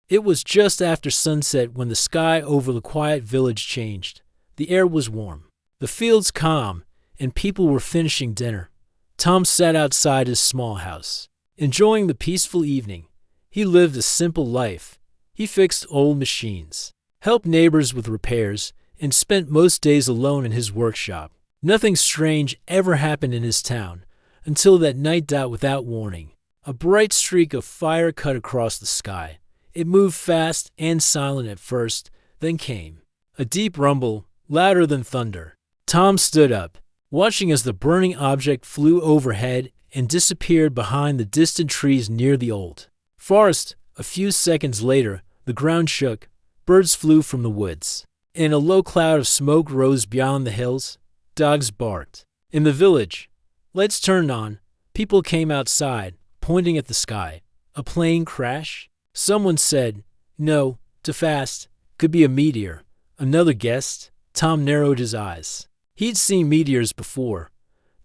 It was just after sunset when the sky over the quiet village changed. The air was warm, the fields calm, and people were finishing dinner. Tom sat outside his small house, enjoying the peaceful evening. He lived a simple life. He fixed old machines, helped neighbors with repairs, and spent most days alone in his workshop. Nothing strange ever happened in his town until that night. Without warning, a bright streak of fire cut across the sky. It moved fast and silent at first, then came a deep rumble, louder than thunder. Tom stood up, watching as the burning object flew overhead and disappeared behind the distant trees near the old forest. A few seconds later, the ground shook, birds flew from the woods, and a low cloud of smoke rose beyond the hills. Dogs barked. In the village, lights turned on. People came outside, pointing at the sky. A plane crash? Someone said, "No, too fast. Could be a meteor." Another guessed. Tom narrowed his eyes. He'd seen meteors before.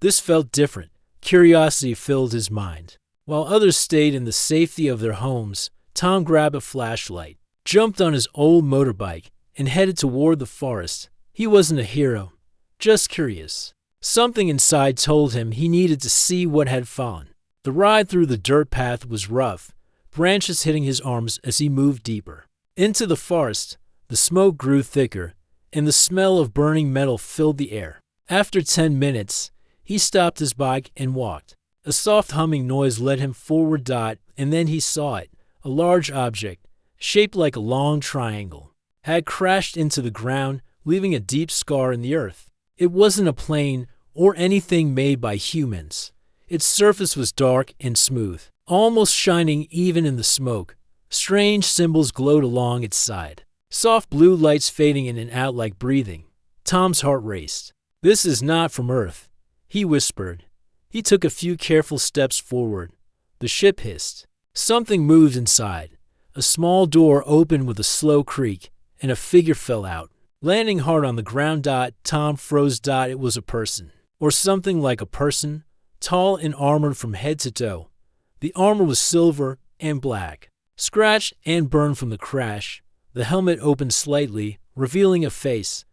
This felt different. Curiosity filled his mind. While others stayed in the safety of their homes, Tom grabbed a flashlight, jumped on his old motorbike, and headed toward the forest. He wasn't a hero, just curious. Something inside told him he needed to see what had fallen. The ride through the dirt path was rough, branches hitting his arms as he moved deeper into the forest. The smoke grew thicker, and the smell of burning metal filled the air. After 10 minutes, he stopped his bike and walked. A soft humming noise led him forward. And then he saw it. A large object, shaped like a long triangle, had crashed into the ground, leaving a deep scar in the earth. It wasn't a plane or anything made by humans. Its surface was dark and smooth, almost shining even in the smoke. Strange symbols glowed along its side, soft blue lights fading in and out like breathing. Tom's heart raced. "This is not from Earth," he whispered. He took a few careful steps forward. The ship hissed. Something moved inside. A small door opened with a slow creak, and a figure fell out, landing hard on the ground. Tom froze. It was a person, or something like a person, tall and armored from head to toe. The armor was silver and black, scratched and burned from the crash. The helmet opened slightly, revealing a face.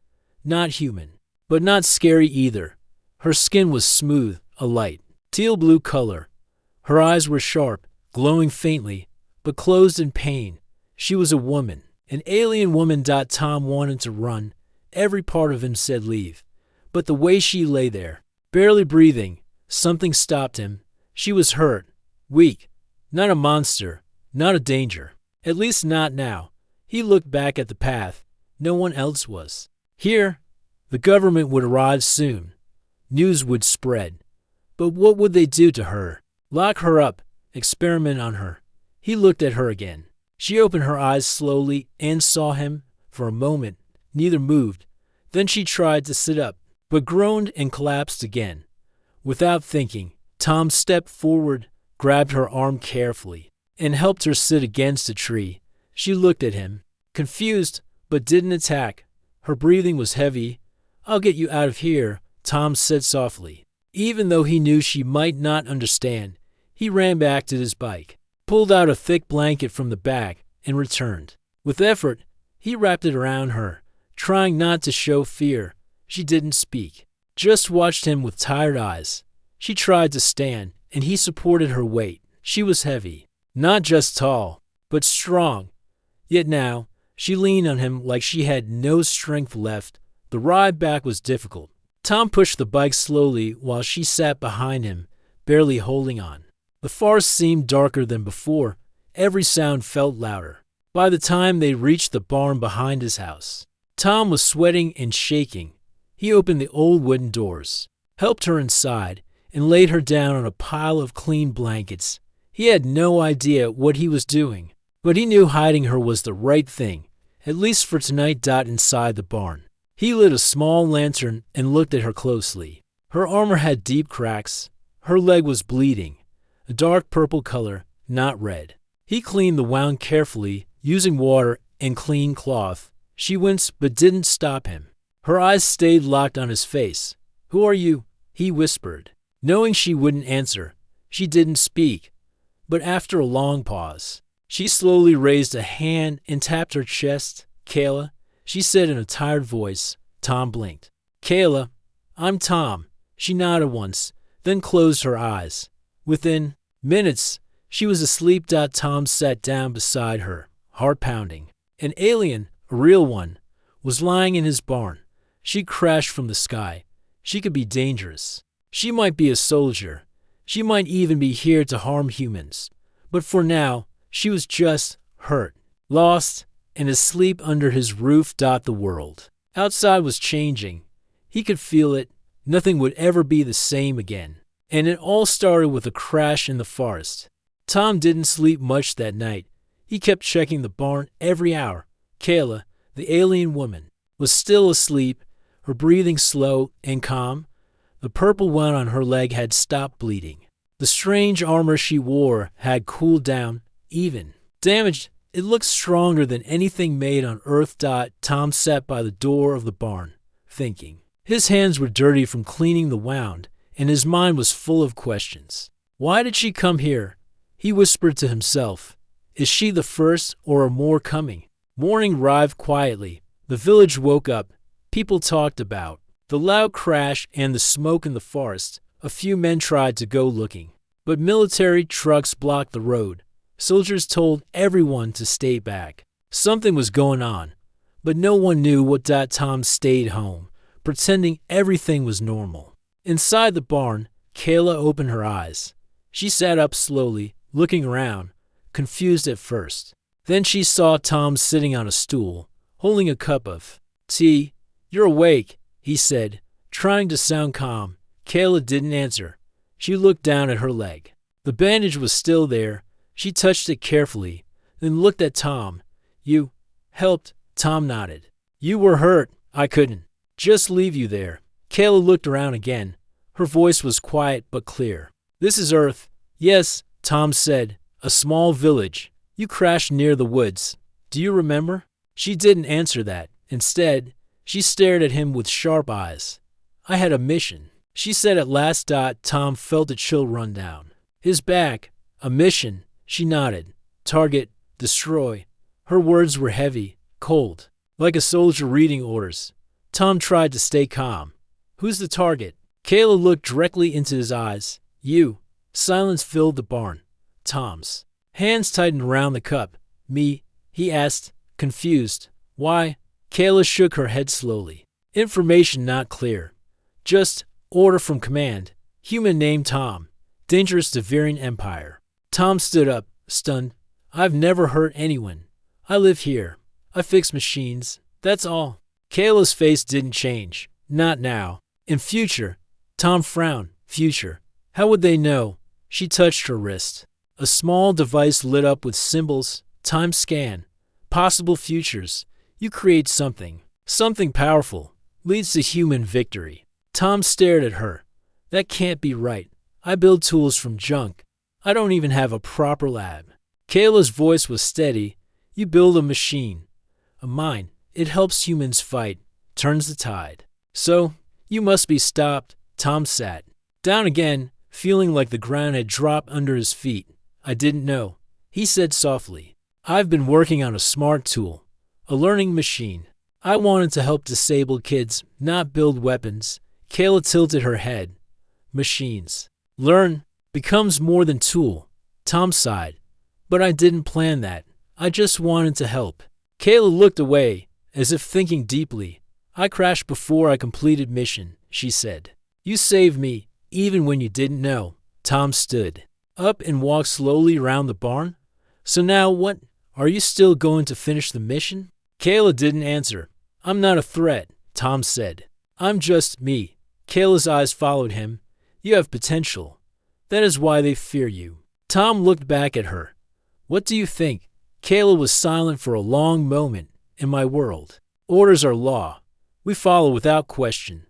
Not human, but not scary either. Her skin was smooth, a light teal blue color. Her eyes were sharp, glowing faintly, but closed in pain. She was a woman, an alien woman. Tom wanted to run. Every part of him said leave. But the way she lay there, barely breathing, something stopped him. She was hurt, weak, not a monster, not a danger. At least not now. He looked back at the path. No one else was here. The government would arrive soon. News would spread. But what would they do to her? Lock her up, experiment on her. He looked at her again. She opened her eyes slowly and saw him. For a moment, neither moved. Then she tried to sit up, but groaned and collapsed again. Without thinking, Tom stepped forward, grabbed her arm carefully, and helped her sit against a tree. She looked at him, confused, but didn't attack. Her breathing was heavy. "I'll get you out of here," Tom said softly. Even though he knew she might not understand, he ran back to his bike, pulled out a thick blanket from the back, and returned. With effort, he wrapped it around her, trying not to show fear. She didn't speak, just watched him with tired eyes. She tried to stand, and he supported her weight. She was heavy, not just tall, but strong. Yet now, she leaned on him like she had no strength left. The ride back was difficult. Tom pushed the bike slowly while she sat behind him, barely holding on. The forest seemed darker than before. Every sound felt louder. By the time they reached the barn behind his house, Tom was sweating and shaking. He opened the old wooden doors, helped her inside, and laid her down on a pile of clean blankets. He had no idea what he was doing, but he knew hiding her was the right thing, at least for tonight. Inside the barn, he lit a small lantern and looked at her closely. Her armor had deep cracks. Her leg was bleeding, a dark purple color, not red. He cleaned the wound carefully, using water and clean cloth. She winced but didn't stop him. Her eyes stayed locked on his face. "Who are you?" he whispered. Knowing she wouldn't answer, she didn't speak. But after a long pause, She slowly raised a hand and tapped her chest. Kayla, she said in a tired voice. Tom blinked. Kayla, I'm Tom. She nodded once, then closed her eyes. Within minutes, she was asleep. Tom sat down beside her, heart pounding. An alien, a real one, was lying in his barn. She crashed from the sky. She could be dangerous. She might be a soldier. She might even be here to harm humans. But for now, she was just hurt, lost, and asleep under his roof. The world outside was changing. He could feel it. Nothing would ever be the same again. And it all started with a crash in the forest. Tom didn't sleep much that night. He kept checking the barn every hour. Kayla, the alien woman, was still asleep, her breathing slow and calm. The purple wound on her leg had stopped bleeding. The strange armor she wore had cooled down, even damaged. It looked stronger than anything made on Earth. Tom sat by the door of the barn, thinking. His hands were dirty from cleaning the wound, and his mind was full of questions. Why did she come here? He whispered to himself. Is she the first, or are more coming? Morning arrived quietly. The village woke up. People talked about the loud crash and the smoke in the forest. A few men tried to go looking, but military trucks blocked the road. Soldiers told everyone to stay back. Something was going on, but no one knew what. Tom stayed home, pretending everything was normal. Inside the barn, Kayla opened her eyes. She sat up slowly, looking around, confused at first. Then she saw Tom sitting on a stool, holding a cup of tea. You're awake, he said, trying to sound calm. Kayla didn't answer. She looked down at her leg. The bandage was still there. She touched it carefully, then looked at Tom. You helped? Tom nodded. You were hurt. I couldn't just leave you there. Kayla looked around again. Her voice was quiet but clear. This is Earth. Yes, Tom said. A small village. You crashed near the woods. Do you remember? She didn't answer that. Instead, she stared at him with sharp eyes. I had a mission, she said at last. Tom felt a chill run down his back. A mission, she nodded. Target, destroy. Her words were heavy, cold, like a soldier reading orders. Tom tried to stay calm. Who's the target? Kayla looked directly into his eyes. You. Silence filled the barn. Tom's hands tightened around the cup. Me? He asked, confused. Why? Kayla shook her head slowly. Information not clear. Just order from command. Human named Tom. Dangerous to Varian Empire. Tom stood up, stunned. I've never hurt anyone. I live here. I fix machines. That's all. Kayla's face didn't change. Not now. In future. Tom frowned. Future. How would they know? She touched her wrist. A small device lit up with symbols. Time scan. Possible futures. You create something. Something powerful. Leads to human victory. Tom stared at her. That can't be right. I build tools from junk. I don't even have a proper lab. Kayla's voice was steady. You build a machine. A mind. It helps humans fight. Turns the tide. So, you must be stopped. Tom sat down again, feeling like the ground had dropped under his feet. I didn't know. He said softly. I've been working on a smart tool. A learning machine. I wanted to help disabled kids, not build weapons. Kayla tilted her head. Machines. Learn. Becomes more than tool. Tom sighed. But I didn't plan that. I just wanted to help. Kayla looked away, as if thinking deeply. I crashed before I completed mission, she said. You saved me, even when you didn't know. Tom stood up and walked slowly around the barn. So now what? Are you still going to finish the mission? Kayla didn't answer. I'm not a threat, Tom said. I'm just me. Kayla's eyes followed him. You have potential. That is why they fear you. Tom looked back at her. What do you think? Kayla was silent for a long moment. In my world, orders are law. We follow without question.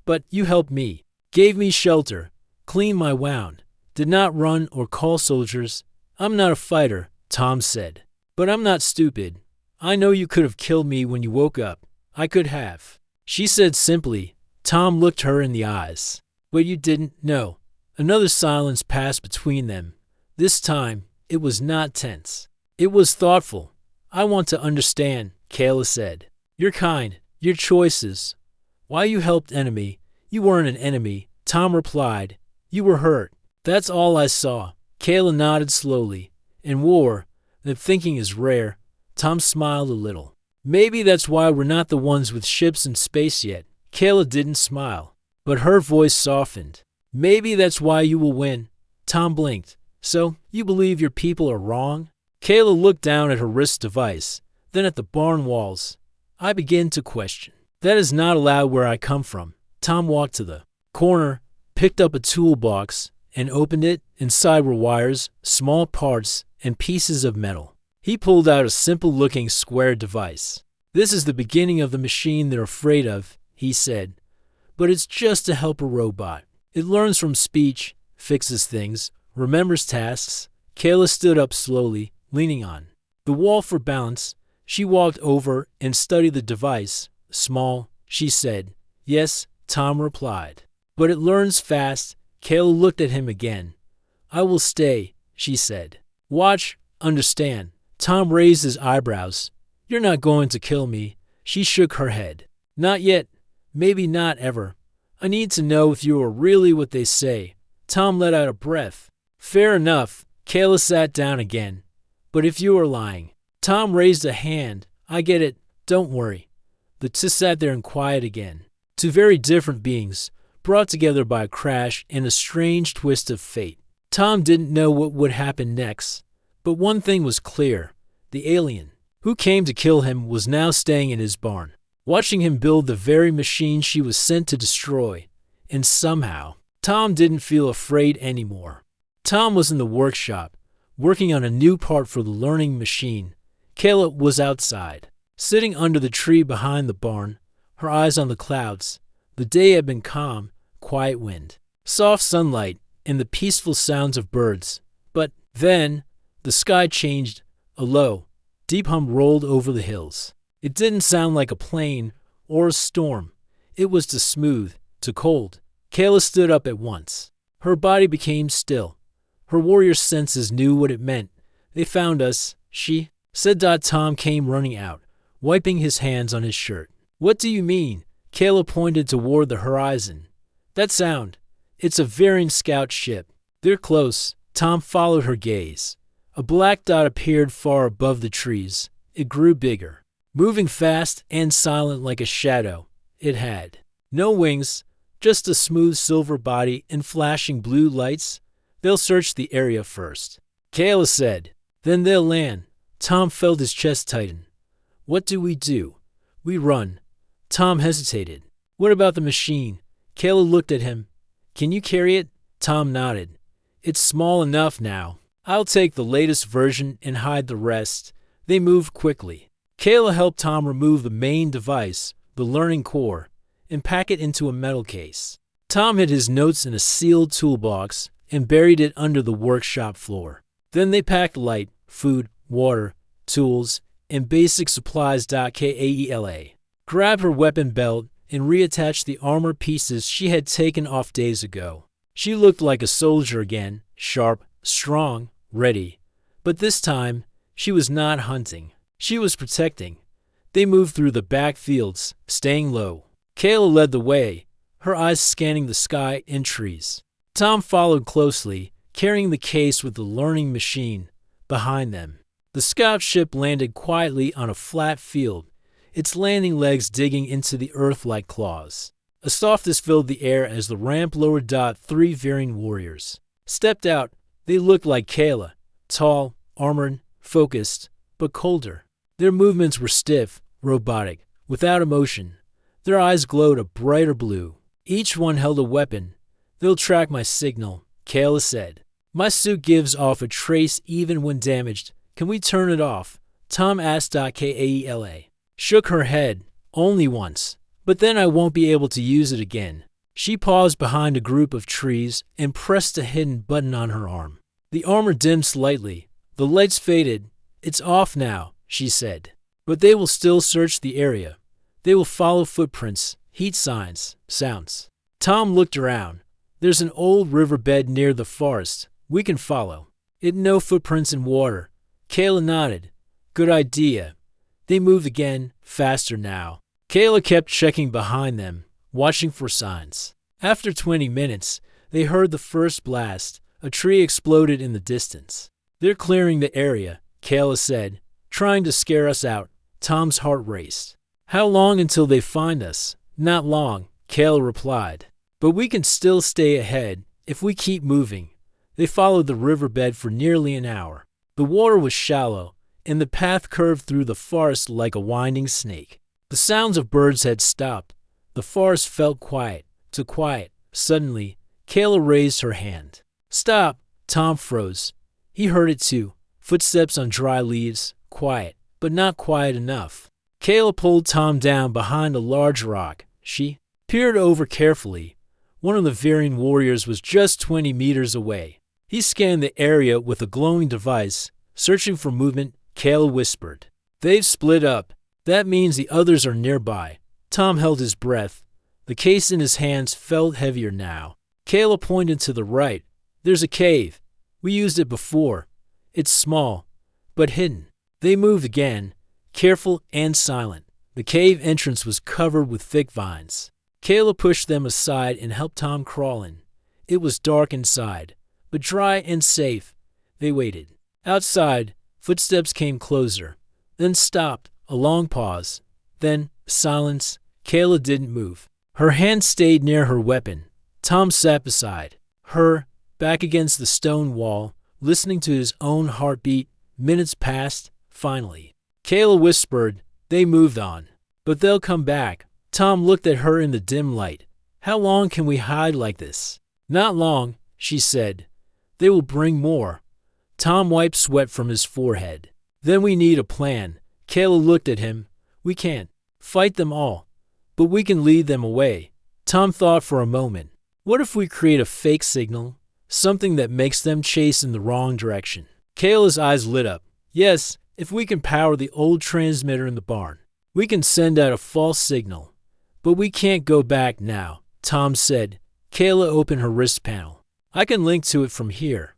But you helped me, gave me shelter, cleaned my wound, did not run or call soldiers. I'm not a fighter, Tom said. But I'm not stupid. I know you could have killed me when you woke up. I could have. She said simply. Tom looked her in the eyes. But you didn't know. Another silence passed between them. This time, it was not tense. It was thoughtful. I want to understand, Kayla said. You're kind. Your choices. Why you helped enemy? You weren't an enemy, Tom replied. You were hurt. That's all I saw. Kayla nodded slowly. In war, that thinking is rare. Tom smiled a little. Maybe that's why we're not the ones with ships in space yet. Kayla didn't smile, but her voice softened. Maybe that's why you will win. Tom blinked. So, you believe your people are wrong? Kayla looked down at her wrist device, then at the barn walls. I begin to question. That is not allowed where I come from. Tom walked to the corner, picked up a toolbox, and opened it. Inside were wires, small parts, and pieces of metal. He pulled out a simple-looking square device. This is the beginning of the machine they're afraid of, he said. But it's just a helper robot. It learns from speech, fixes things, remembers tasks. Kayla stood up slowly, leaning on the wall for balance. She walked over and studied the device. Small, she said. Yes, Tom replied. But it learns fast. Kayla looked at him again. I will stay, she said. Watch, understand. Tom raised his eyebrows. You're not going to kill me. She shook her head. Not yet. Maybe not ever. I need to know if you are really what they say. Tom let out a breath. Fair enough. Kayla sat down again. But if you are lying. Tom raised a hand. I get it. Don't worry. The two sat there in quiet again. Two very different beings, brought together by a crash and a strange twist of fate. Tom didn't know what would happen next. But one thing was clear. The alien who came to kill him was now staying in his barn, watching him build the very machine she was sent to destroy. And somehow, Tom didn't feel afraid anymore. Tom was in the workshop, working on a new part for the learning machine. Kayla was outside, sitting under the tree behind the barn, her eyes on the clouds. The day had been calm, quiet wind, soft sunlight, and the peaceful sounds of birds. But then, the sky changed. A low, deep hum rolled over the hills. It didn't sound like a plane or a storm. It was too smooth, too cold. Kayla stood up at once. Her body became still. Her warrior senses knew what it meant. They found us, she said. Tom came running out, wiping his hands on his shirt. What do you mean? Kayla pointed toward the horizon. That sound. It's a Varian scout ship. They're close. Tom followed her gaze. A black dot appeared far above the trees. It grew bigger, moving fast and silent like a shadow. It had no wings, just a smooth silver body and flashing blue lights. They'll search the area first, Kayla said. Then they'll land. Tom felt his chest tighten. What do? We run. Tom hesitated. What about the machine? Kayla looked at him. Can you carry it? Tom nodded. It's small enough now. I'll take the latest version and hide the rest. They moved quickly. Kayla helped Tom remove the main device, the learning core, and pack it into a metal case. Tom hid his notes in a sealed toolbox and buried it under the workshop floor. Then they packed light, food, water, tools, and basic supplies. Kayla grabbed her weapon belt and reattached the armor pieces she had taken off days ago. She looked like a soldier again, sharp, strong, ready. But this time, she was not hunting. She was protecting. They moved through the back fields, staying low. Kayla led the way, her eyes scanning the sky and trees. Tom followed closely, carrying the case with the learning machine behind them. The scout ship landed quietly on a flat field, its landing legs digging into the earth like claws. A softness filled the air as the ramp lowered. 3 Varian warriors stepped out. They looked like Kayla, tall, armored, focused, but colder. Their movements were stiff, robotic, without emotion. Their eyes glowed a brighter blue. Each one held a weapon. They'll track my signal, Kayla said. My suit gives off a trace even when damaged. Can we turn it off? Tom asked. Kayla shook her head. Only once. But then I won't be able to use it again. She paused behind a group of trees and pressed a hidden button on her arm. The armor dimmed slightly. The lights faded. It's off now, she said. But they will still search the area. They will follow footprints, heat signs, sounds. Tom looked around. There's an old riverbed near the forest. We can follow it. No footprints in water. Kayla nodded. Good idea. They moved again, faster now. Kayla kept checking behind them, watching for signs. After 20 minutes, they heard the first blast. A tree exploded in the distance. They're clearing the area, Kayla said, trying to scare us out. Tom's heart raced. How long until they find us? Not long, Kayla replied. But we can still stay ahead if we keep moving. They followed the riverbed for nearly an hour. The water was shallow, and the path curved through the forest like a winding snake. The sounds of birds had stopped. The forest felt quiet, too quiet. Suddenly, Kayla raised her hand. Stop! Tom froze. He heard it too. Footsteps on dry leaves, quiet, but not quiet enough. Kayla pulled Tom down behind a large rock. She peered over carefully. One of the veering warriors was just 20 meters away. He scanned the area with a glowing device, searching for movement. Kayla whispered. They've split up. That means the others are nearby. Tom held his breath. The case in his hands felt heavier now. Kayla pointed to the right. There's a cave. We used it before. It's small, but hidden. They moved again, careful and silent. The cave entrance was covered with thick vines. Kayla pushed them aside and helped Tom crawl in. It was dark inside, but dry and safe. They waited. Outside, footsteps came closer, then stopped. A long pause. Then silence. Kayla didn't move. Her hand stayed near her weapon. Tom sat beside her, back against the stone wall, listening to his own heartbeat. Minutes passed. Finally, Kayla whispered, they moved on. But they'll come back. Tom looked at her in the dim light. How long can we hide like this? Not long, she said. They will bring more. Tom wiped sweat from his forehead. Then we need a plan. Kayla looked at him. We can't fight them all, but we can lead them away. Tom thought for a moment. What if we create a fake signal? Something that makes them chase in the wrong direction. Kayla's eyes lit up. Yes, if we can power the old transmitter in the barn. We can send out a false signal. But we can't go back now, Tom said. Kayla opened her wrist panel. I can link to it from here,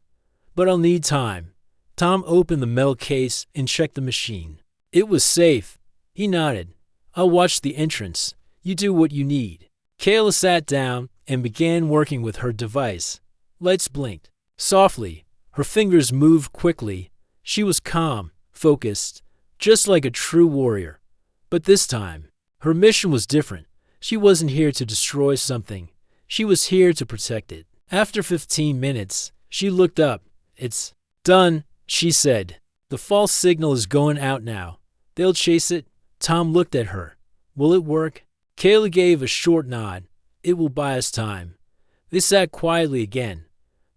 but I'll need time. Tom opened the metal case and checked the machine. It was safe. He nodded. I'll watch the entrance. You do what you need. Kayla sat down and began working with her device. Lights blinked. Softly, her fingers moved quickly. She was calm, focused, just like a true warrior. But this time, her mission was different. She wasn't here to destroy something. She was here to protect it. After 15 minutes, she looked up. It's done, she said. The false signal is going out now. They'll chase it. Tom looked at her. Will it work? Kayla gave a short nod. It will buy us time. They sat quietly again.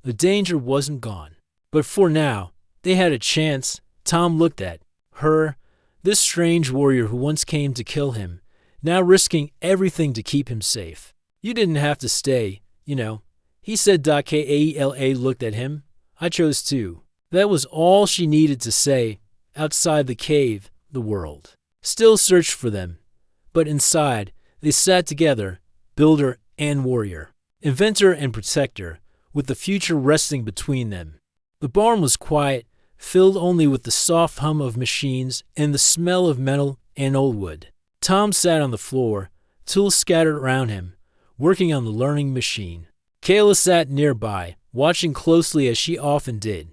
The danger wasn't gone. But for now, they had a chance. Tom looked at her, this strange warrior who once came to kill him, now risking everything to keep him safe. You didn't have to stay, you know. He said. Kayla looked at him. I chose to. That was all she needed to say. Outside the cave, the world still searched for them. But inside, they sat together, builder and warrior, inventor and protector, with the future resting between them. The barn was quiet, filled only with the soft hum of machines and the smell of metal and old wood. Tom sat on the floor, tools scattered around him, working on the learning machine. Kayla sat nearby, watching closely as she often did.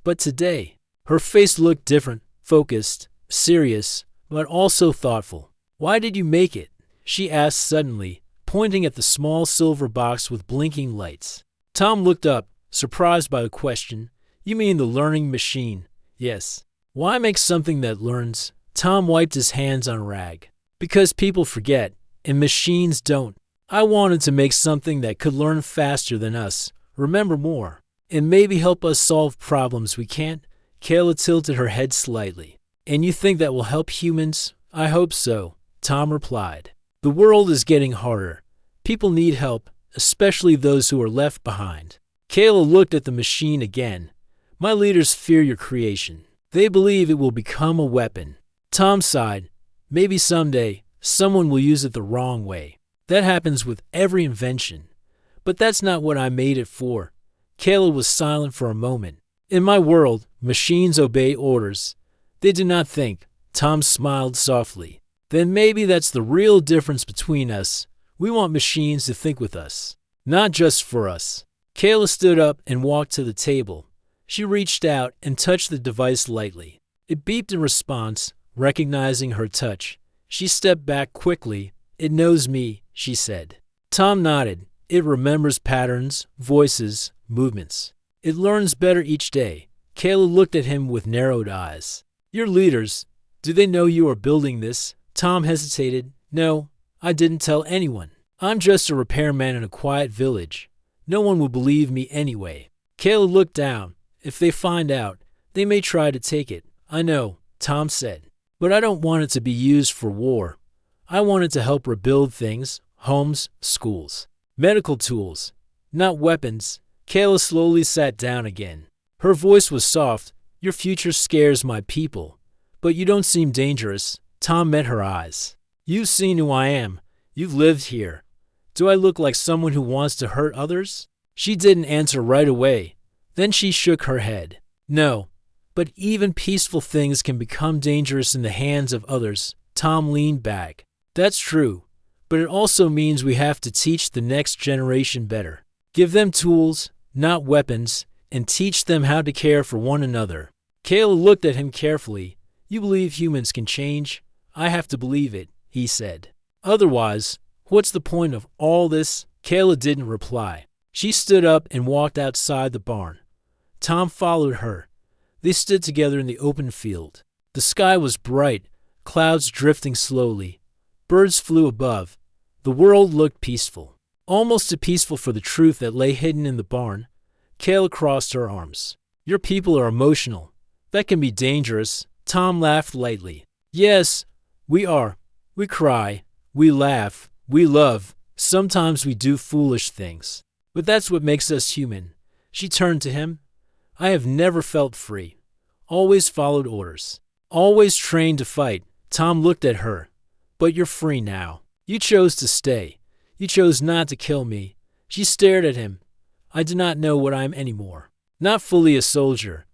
But today, her face looked different, focused, serious, but also thoughtful. Why did you make it? She asked suddenly, pointing at the small silver box with blinking lights. Tom looked up, surprised by the question. You mean the learning machine? Yes. Why make something that learns? Tom wiped his hands on a rag. Because people forget, and machines don't. I wanted to make something that could learn faster than us, remember more, and maybe help us solve problems we can't. Kayla tilted her head slightly. And you think that will help humans? I hope so, Tom replied. The world is getting harder. People need help, especially those who are left behind. Kayla looked at the machine again. My leaders fear your creation. They believe it will become a weapon. Tom sighed. Maybe someday, someone will use it the wrong way. That happens with every invention. But that's not what I made it for. Kayla was silent for a moment. In my world, machines obey orders. They do not think. Tom smiled softly. Then maybe that's the real difference between us. We want machines to think with us, not just for us. Kayla stood up and walked to the table. She reached out and touched the device lightly. It beeped in response, recognizing her touch. She stepped back quickly. It knows me, she said. Tom nodded. It remembers patterns, voices, movements. It learns better each day. Kayla looked at him with narrowed eyes. Your leaders, do they know you are building this? Tom hesitated. No, I didn't tell anyone. I'm just a repairman in a quiet village. No one will believe me anyway. Kayla looked down. If they find out, they may try to take it. I know, Tom said. But I don't want it to be used for war. I want it to help rebuild things, homes, schools, medical tools, not weapons. Kayla slowly sat down again. Her voice was soft. Your future scares my people. But you don't seem dangerous. Tom met her eyes. You've seen who I am. You've lived here. Do I look like someone who wants to hurt others? She didn't answer right away. Then she shook her head. No, but even peaceful things can become dangerous in the hands of others. Tom leaned back. That's true, but it also means we have to teach the next generation better. Give them tools, not weapons, and teach them how to care for one another. Kayla looked at him carefully. You believe humans can change? I have to believe it, he said. Otherwise, what's the point of all this? Kayla didn't reply. She stood up and walked outside the barn. Tom followed her. They stood together in the open field. The sky was bright, clouds drifting slowly. Birds flew above. The world looked peaceful. Almost too peaceful for the truth that lay hidden in the barn. Kayla crossed her arms. Your people are emotional. That can be dangerous. Tom laughed lightly. Yes, we are. We cry. We laugh. We love. Sometimes we do foolish things. But that's what makes us human. She turned to him. I have never felt free. Always followed orders. Always trained to fight. Tom looked at her. But you're free now. You chose to stay. You chose not to kill me. She stared at him. I do not know what I am anymore. Not fully a soldier.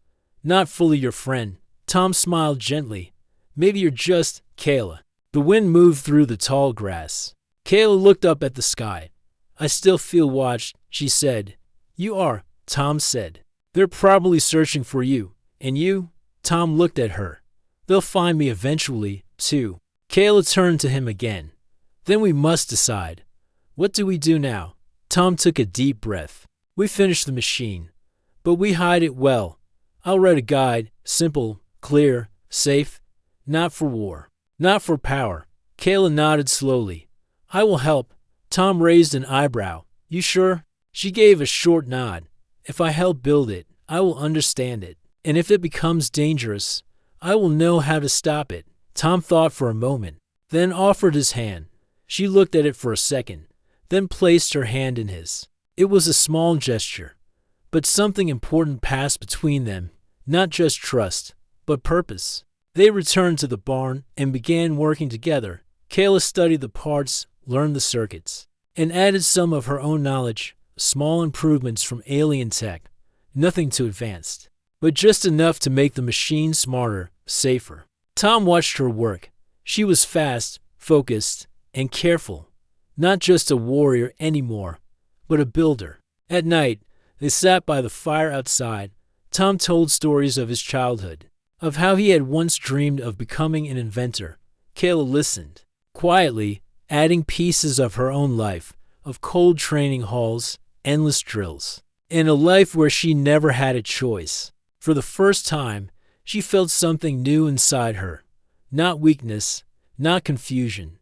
Not fully your friend. Tom smiled gently. Maybe you're just Kayla. The wind moved through the tall grass. Kayla looked up at the sky. I still feel watched, she said. You are, Tom said. They're probably searching for you. And you? Tom looked at her. They'll find me eventually, too. Kayla turned to him again. Then we must decide. What do we do now? Tom took a deep breath. We finish the machine. But we hide it well. I'll write a guide, simple, clear, safe. Not for war. Not for power. Kayla nodded slowly. I will help. Tom raised an eyebrow. You sure? She gave a short nod. If I help build it, I will understand it. And if it becomes dangerous, I will know how to stop it. Tom thought for a moment, then offered his hand. She looked at it for a second, then placed her hand in his. It was a small gesture, but something important passed between them, not just trust, but purpose. They returned to the barn and began working together. Kayla studied the parts, learned the circuits, and added some of her own knowledge, small improvements from alien tech, nothing too advanced, but just enough to make the machine smarter, safer. Tom watched her work. She was fast, focused, and careful. Not just a warrior anymore, but a builder. At night, they sat by the fire outside. Tom told stories of his childhood, of how he had once dreamed of becoming an inventor. Kayla listened, quietly, adding pieces of her own life, of cold training halls, endless drills, and a life where she never had a choice. For the first time, she felt something new inside her. Not weakness, not confusion,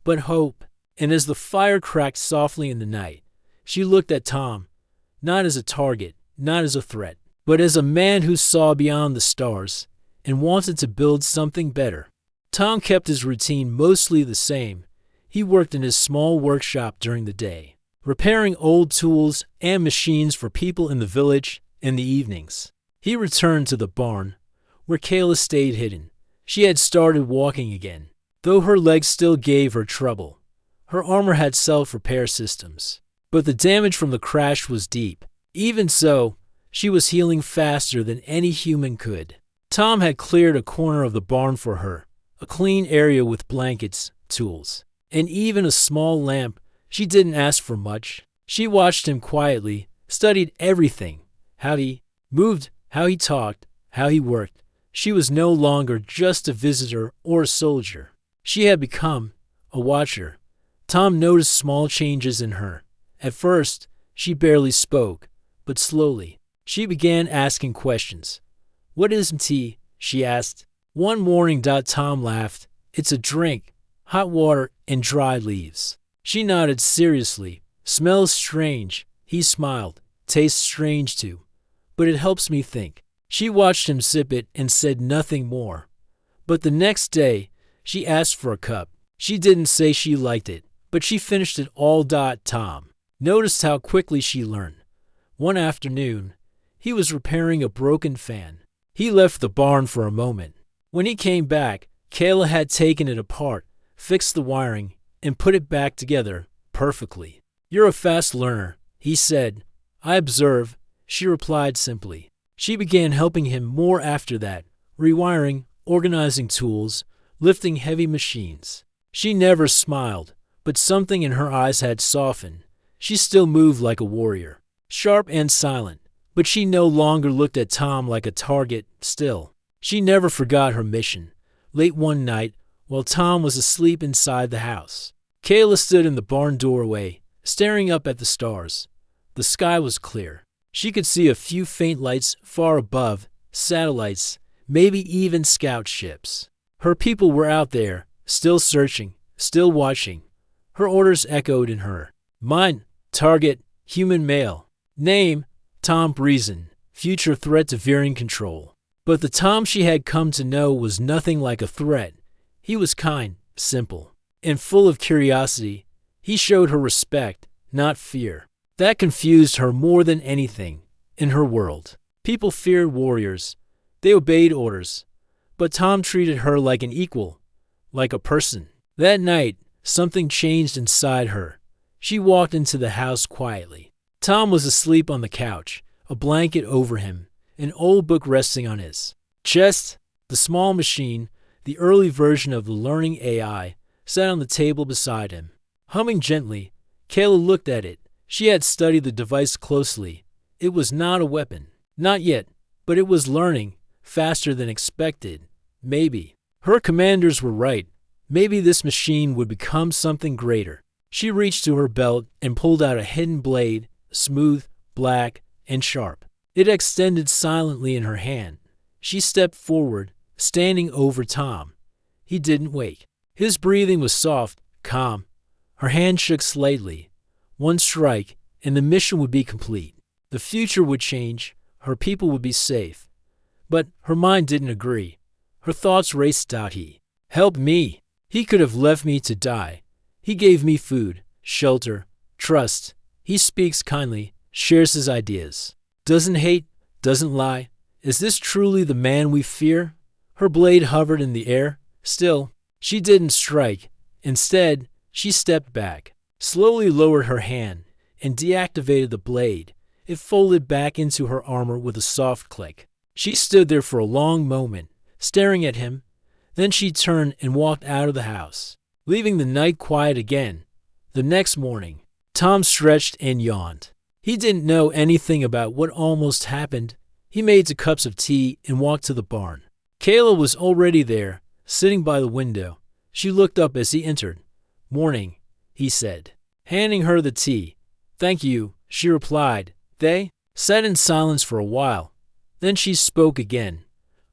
but hope. And as the fire cracked softly in the night, she looked at Tom, not as a target, not as a threat, but as a man who saw beyond the stars and wanted to build something better. Tom kept his routine mostly the same. He worked in his small workshop during the day, repairing old tools and machines for people in the village in the evenings. He returned to the barn, where Kayla stayed hidden. She had started walking again, though her legs still gave her trouble. Her armor had self-repair systems, but the damage from the crash was deep. Even so, She was healing faster than any human could. Tom had cleared a corner of the barn for her, a clean area with blankets, tools, and even a small lamp. She didn't ask for much. She watched him quietly, studied everything, how he moved, how he talked, how he worked. She was no longer just a visitor or a soldier. She had become a watcher. Tom noticed small changes in her. At first, she barely spoke, but slowly, she began asking questions. "What is tea?" she asked. One morning, Tom laughed. "It's a drink, hot water and dried leaves." She nodded seriously. "Smells strange." He smiled. "Tastes strange too, but it helps me think." She watched him sip it and said nothing more. But the next day, she asked for a cup. She didn't say she liked it, but she finished it all. Tom noticed how quickly she learned. One afternoon, he was repairing a broken fan. He left the barn for a moment. When he came back, Kayla had taken it apart, fixed the wiring, and put it back together perfectly. "You're a fast learner," he said. "I observe," she replied simply. She began helping him more after that, rewiring, organizing tools, lifting heavy machines. She never smiled, but something in her eyes had softened. She still moved like a warrior, sharp and silent, but she no longer looked at Tom like a target. Still, she never forgot her mission. Late one night, while Tom was asleep inside the house, Kayla stood in the barn doorway, staring up at the stars. The sky was clear. She could see a few faint lights far above, satellites, maybe even scout ships. Her people were out there, still searching, still watching. Her orders echoed in her mind. Target, human male. Name, Tom Breezen. Future threat to veering control. But the Tom she had come to know was nothing like a threat. He was kind, simple, and full of curiosity. He showed her respect, not fear. That confused her more than anything. In her world, people feared warriors. They obeyed orders. But Tom treated her like an equal, like a person. That night, something changed inside her. She walked into the house quietly. Tom was asleep on the couch, a blanket over him, an old book resting on his chest. The small machine, the early version of the learning AI, sat on the table beside him. Humming gently, Kayla looked at it. She had studied the device closely. It was not a weapon. Not yet, but it was learning, faster than expected. Maybe. Her commanders were right. Maybe this machine would become something greater. She reached to her belt and pulled out a hidden blade, smooth, black, and sharp. It extended silently in her hand. She stepped forward, standing over Tom. He didn't wake. His breathing was soft, calm. Her hand shook slightly. One strike, and the mission would be complete. The future would change. Her people would be safe. But her mind didn't agree. Her thoughts raced. He helped me. He could have left me to die. He gave me food, shelter, trust. He speaks kindly, shares his ideas. Doesn't hate, doesn't lie. Is this truly the man we fear? Her blade hovered in the air. Still, she didn't strike. Instead, she stepped back, slowly lowered her hand, and deactivated the blade. It folded back into her armor with a soft click. She stood there for a long moment, staring at him. Then she turned and walked out of the house, leaving the night quiet again. The next morning, Tom stretched and yawned. He didn't know anything about what almost happened. He made 2 cups of tea and walked to the barn. Kayla was already there, sitting by the window. She looked up as he entered. "Morning," he said, handing her the tea. "Thank you," she replied. They sat in silence for a while. Then she spoke again.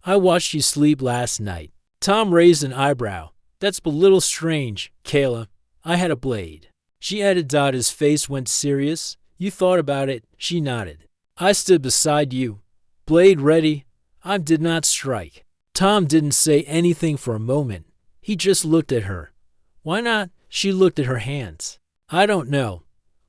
"I watched you sleep last night." Tom raised an eyebrow. "That's a little strange, Kayla. I had a blade." She added. His face went serious. "You thought about it?" She nodded. "I stood beside you, blade ready. I did not strike." Tom didn't say anything for a moment. He just looked at her. "Why not?" She looked at her hands. "I don't know,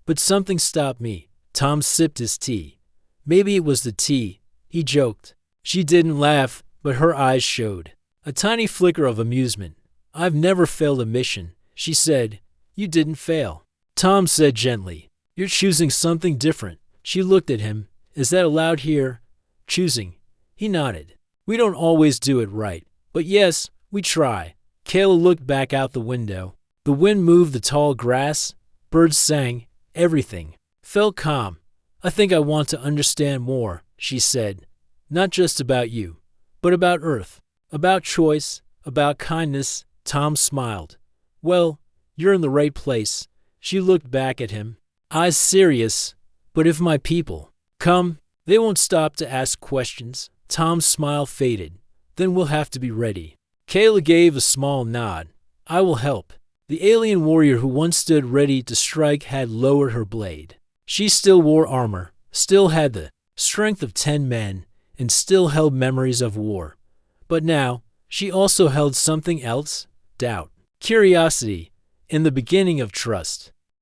but something stopped me." Tom sipped his tea. "Maybe it was the tea," he joked. She didn't laugh, but her eyes showed a tiny flicker of amusement. "I've never failed a mission," she said. "You didn't fail." Tom said gently, "You're choosing something different." She looked at him. Is that allowed here? Choosing. He nodded. We don't always do it right, but yes, we try. Kayla looked back out the window. The wind moved the tall grass. Birds sang. Everything felt calm. I think I want to understand more, she said. Not just about you, but about Earth, about choice, about kindness. Tom smiled. Well, you're in the right place. She looked back at him, eyes serious. But if my people come, they won't stop to ask questions. Tom's smile faded. Then we'll have to be ready. Kayla gave a small nod. I will help. The alien warrior who once stood ready to strike had lowered her blade. She still wore armor, still had the strength of 10 men, and still held memories of war. But now, she also held something else, doubt, curiosity, and the beginning of trust.